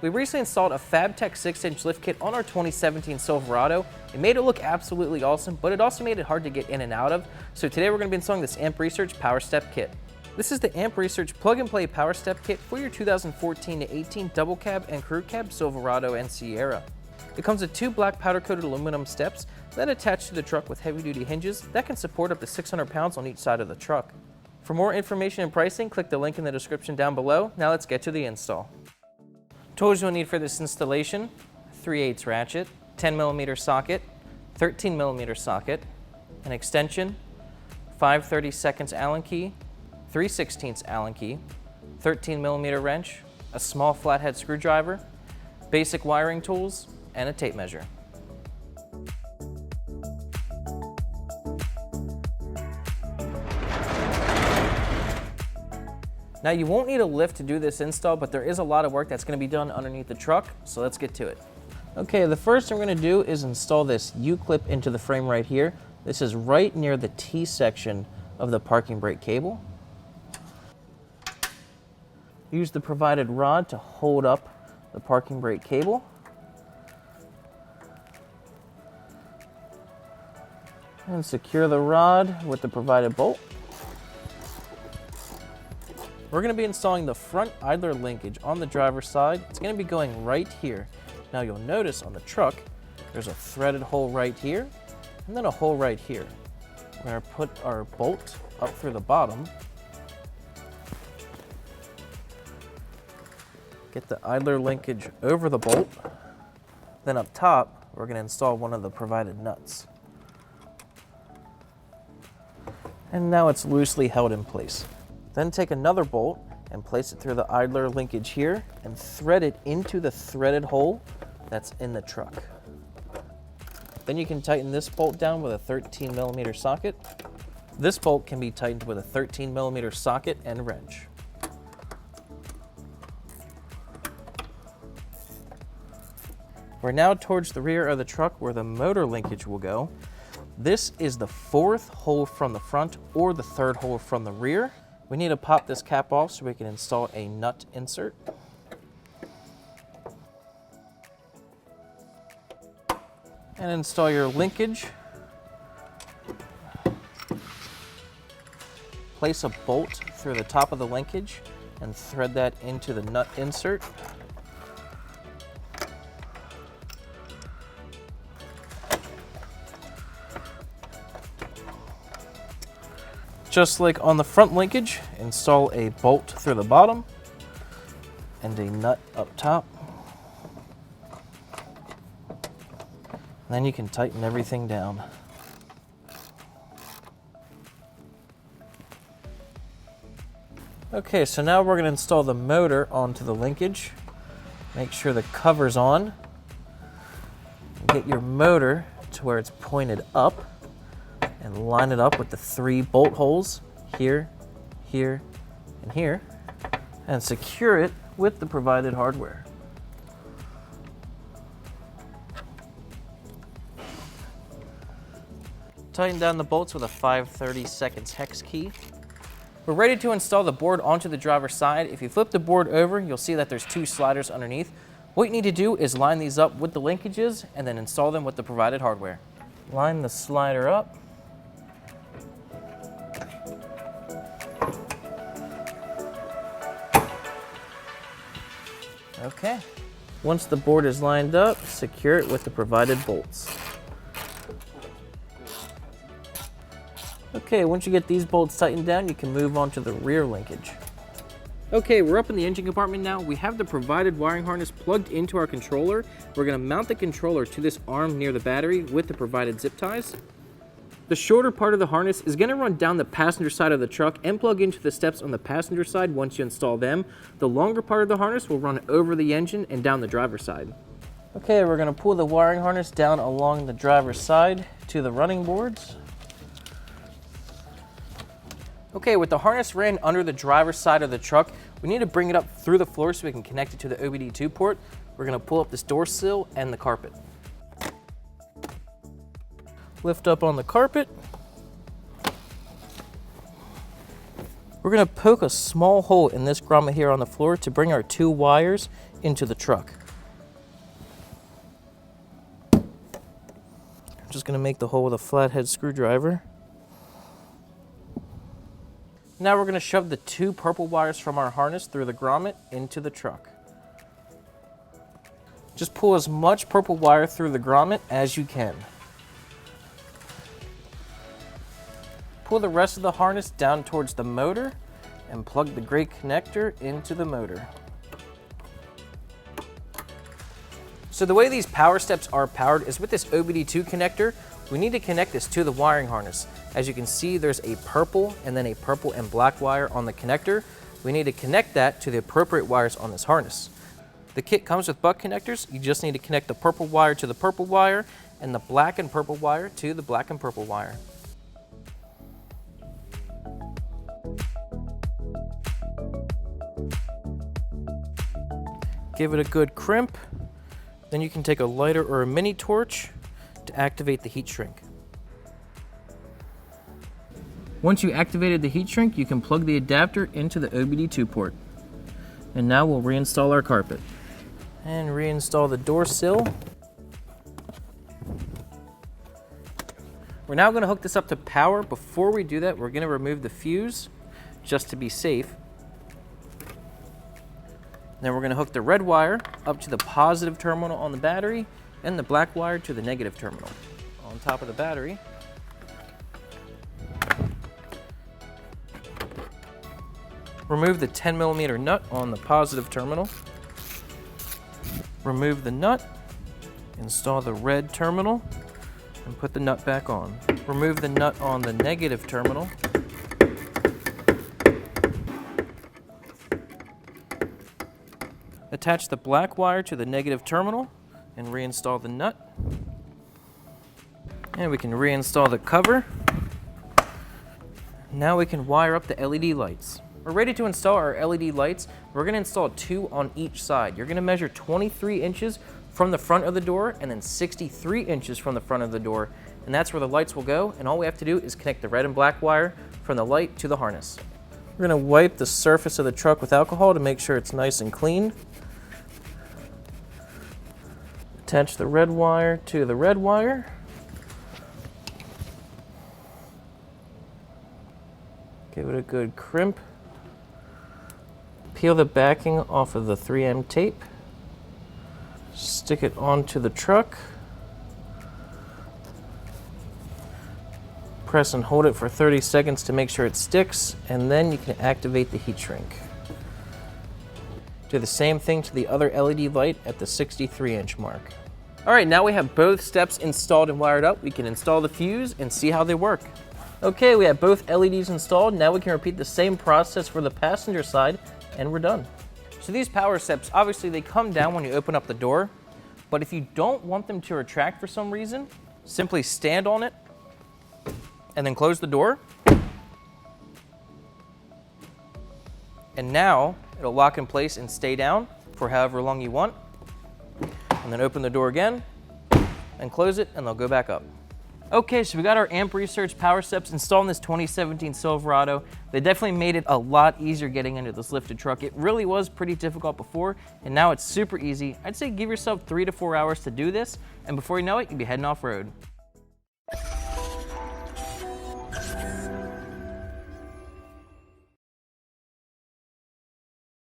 We recently installed a FabTech 6-inch lift kit on our 2017 Silverado. It made it look absolutely awesome, but it also made it hard to get in and out of. So today we're going to be installing this Amp Research PowerStep kit. This is the Amp Research plug-and-play PowerStep kit for your 2014 to 18 double cab and crew cab Silverado and Sierra. It comes with 2 black powder-coated aluminum steps that attach to the truck with heavy-duty hinges that can support up to 600 pounds on each side of the truck. For more information and pricing, click the link in the description down below. Now let's get to the install. Tools you'll need for this installation: 3/8 ratchet, 10mm socket, 13mm socket, an extension, 5/32 Allen key, 3/16 Allen key, 13mm wrench, a small flathead screwdriver, basic wiring tools, and a tape measure. Now you won't need a lift to do this install, but there is a lot of work that's going to be done underneath the truck, so let's get to it. Okay, the first thing we're going to do is install this U-clip into the frame right here. This is right near the T section of the parking brake cable. Use the provided rod to hold up the parking brake cable. And secure the rod with the provided bolt. We're going to be installing the front idler linkage on the driver's side. It's going to be going right here. Now you'll notice on the truck, there's a threaded hole right here, and then a hole right here. We're going to put our bolt up through the bottom. Get the idler linkage over the bolt. Then up top, we're going to install one of the provided nuts. And now it's loosely held in place. Then take another bolt and place it through the idler linkage here and thread it into the threaded hole that's in the truck. Then you can tighten this bolt down with a 13mm socket. This bolt can be tightened with a 13mm socket and wrench. We're now towards the rear of the truck where the motor linkage will go. This is the 4th hole from the front or the 3rd hole from the rear. We need to pop this cap off so we can install a nut insert. And install your linkage. Place a bolt through the top of the linkage and thread that into the nut insert. Just like on the front linkage, install a bolt through the bottom and a nut up top. Then you can tighten everything down. Okay, so now we're going to install the motor onto the linkage. Make sure the cover's on. Get your motor to where it's pointed up and line it up with the 3 bolt holes here, here, and here, and secure it with the provided hardware. Tighten down the bolts with a 5/32 hex key. We're ready to install the board onto the driver's side. If you flip the board over, you'll see that there's 2 sliders underneath. What you need to do is line these up with the linkages and then install them with the provided hardware. Line the slider up. Okay. Once the board is lined up, secure it with the provided bolts. Okay, once you get these bolts tightened down, you can move on to the rear linkage. Okay, we're up in the engine compartment now. We have the provided wiring harness plugged into our controller. We're going to mount the controller to this arm near the battery with the provided zip ties. The shorter part of the harness is going to run down the passenger side of the truck and plug into the steps on the passenger side once you install them. The longer part of the harness will run over the engine and down the driver's side. Okay, we're going to pull the wiring harness down along the driver's side to the running boards. Okay, with the harness ran under the driver's side of the truck, we need to bring it up through the floor so we can connect it to the OBD2 port. We're going to pull up this door sill and the carpet. Lift up on the carpet. We're going to poke a small hole in this grommet here on the floor to bring our 2 wires into the truck. I'm just going to make the hole with a flathead screwdriver. Now we're going to shove the 2 purple wires from our harness through the grommet into the truck. Just pull as much purple wire through the grommet as you can. Pull the rest of the harness down towards the motor and plug the gray connector into the motor. So the way these PowerSteps are powered is with this OBD2 connector. We need to connect this to the wiring harness. As you can see, there's a purple and then a purple and black wire on the connector. We need to connect that to the appropriate wires on this harness. The kit comes with butt connectors. You just need to connect the purple wire to the purple wire and the black and purple wire to the black and purple wire. Give it a good crimp. Then you can take a lighter or a mini torch to activate the heat shrink. Once you activated the heat shrink, you can plug the adapter into the OBD2 port. And now we'll reinstall our carpet. And reinstall the door sill. We're now going to hook this up to power. Before we do that, we're going to remove the fuse just to be safe. Then we're going to hook the red wire up to the positive terminal on the battery and the black wire to the negative terminal on top of the battery. Remove the 10mm nut on the positive terminal. Remove the nut, install the red terminal, and put the nut back on. Remove the nut on the negative terminal. Attach the black wire to the negative terminal and reinstall the nut. And we can reinstall the cover. Now we can wire up the LED lights. We're ready to install our LED lights. We're going to install 2 on each side. You're going to measure 23 inches from the front of the door and then 63 inches from the front of the door. And that's where the lights will go. And all we have to do is connect the red and black wire from the light to the harness. We're going to wipe the surface of the truck with alcohol to make sure it's nice and clean. Attach the red wire to the red wire. Give it a good crimp. Peel the backing off of the 3M tape. Stick it onto the truck. Press and hold it for 30 seconds to make sure it sticks, and then you can activate the heat shrink. Do the same thing to the other LED light at the 63-inch mark. All right, now we have both steps installed and wired up. We can install the fuse and see how they work. Okay, we have both LEDs installed. Now we can repeat the same process for the passenger side, and we're done. So these PowerSteps, obviously they come down when you open up the door, but if you don't want them to retract for some reason, simply stand on it and then close the door. And now it'll lock in place and stay down for however long you want. And then open the door again and close it, and they'll go back up. Okay, so we got our amp research PowerSteps installed in this 2017 Silverado. They definitely made it a lot easier getting into this lifted truck. It really was pretty difficult before, and now it's super easy. I'd say give yourself 3 to 4 hours to do this, and before you know it, you'll be heading off-road.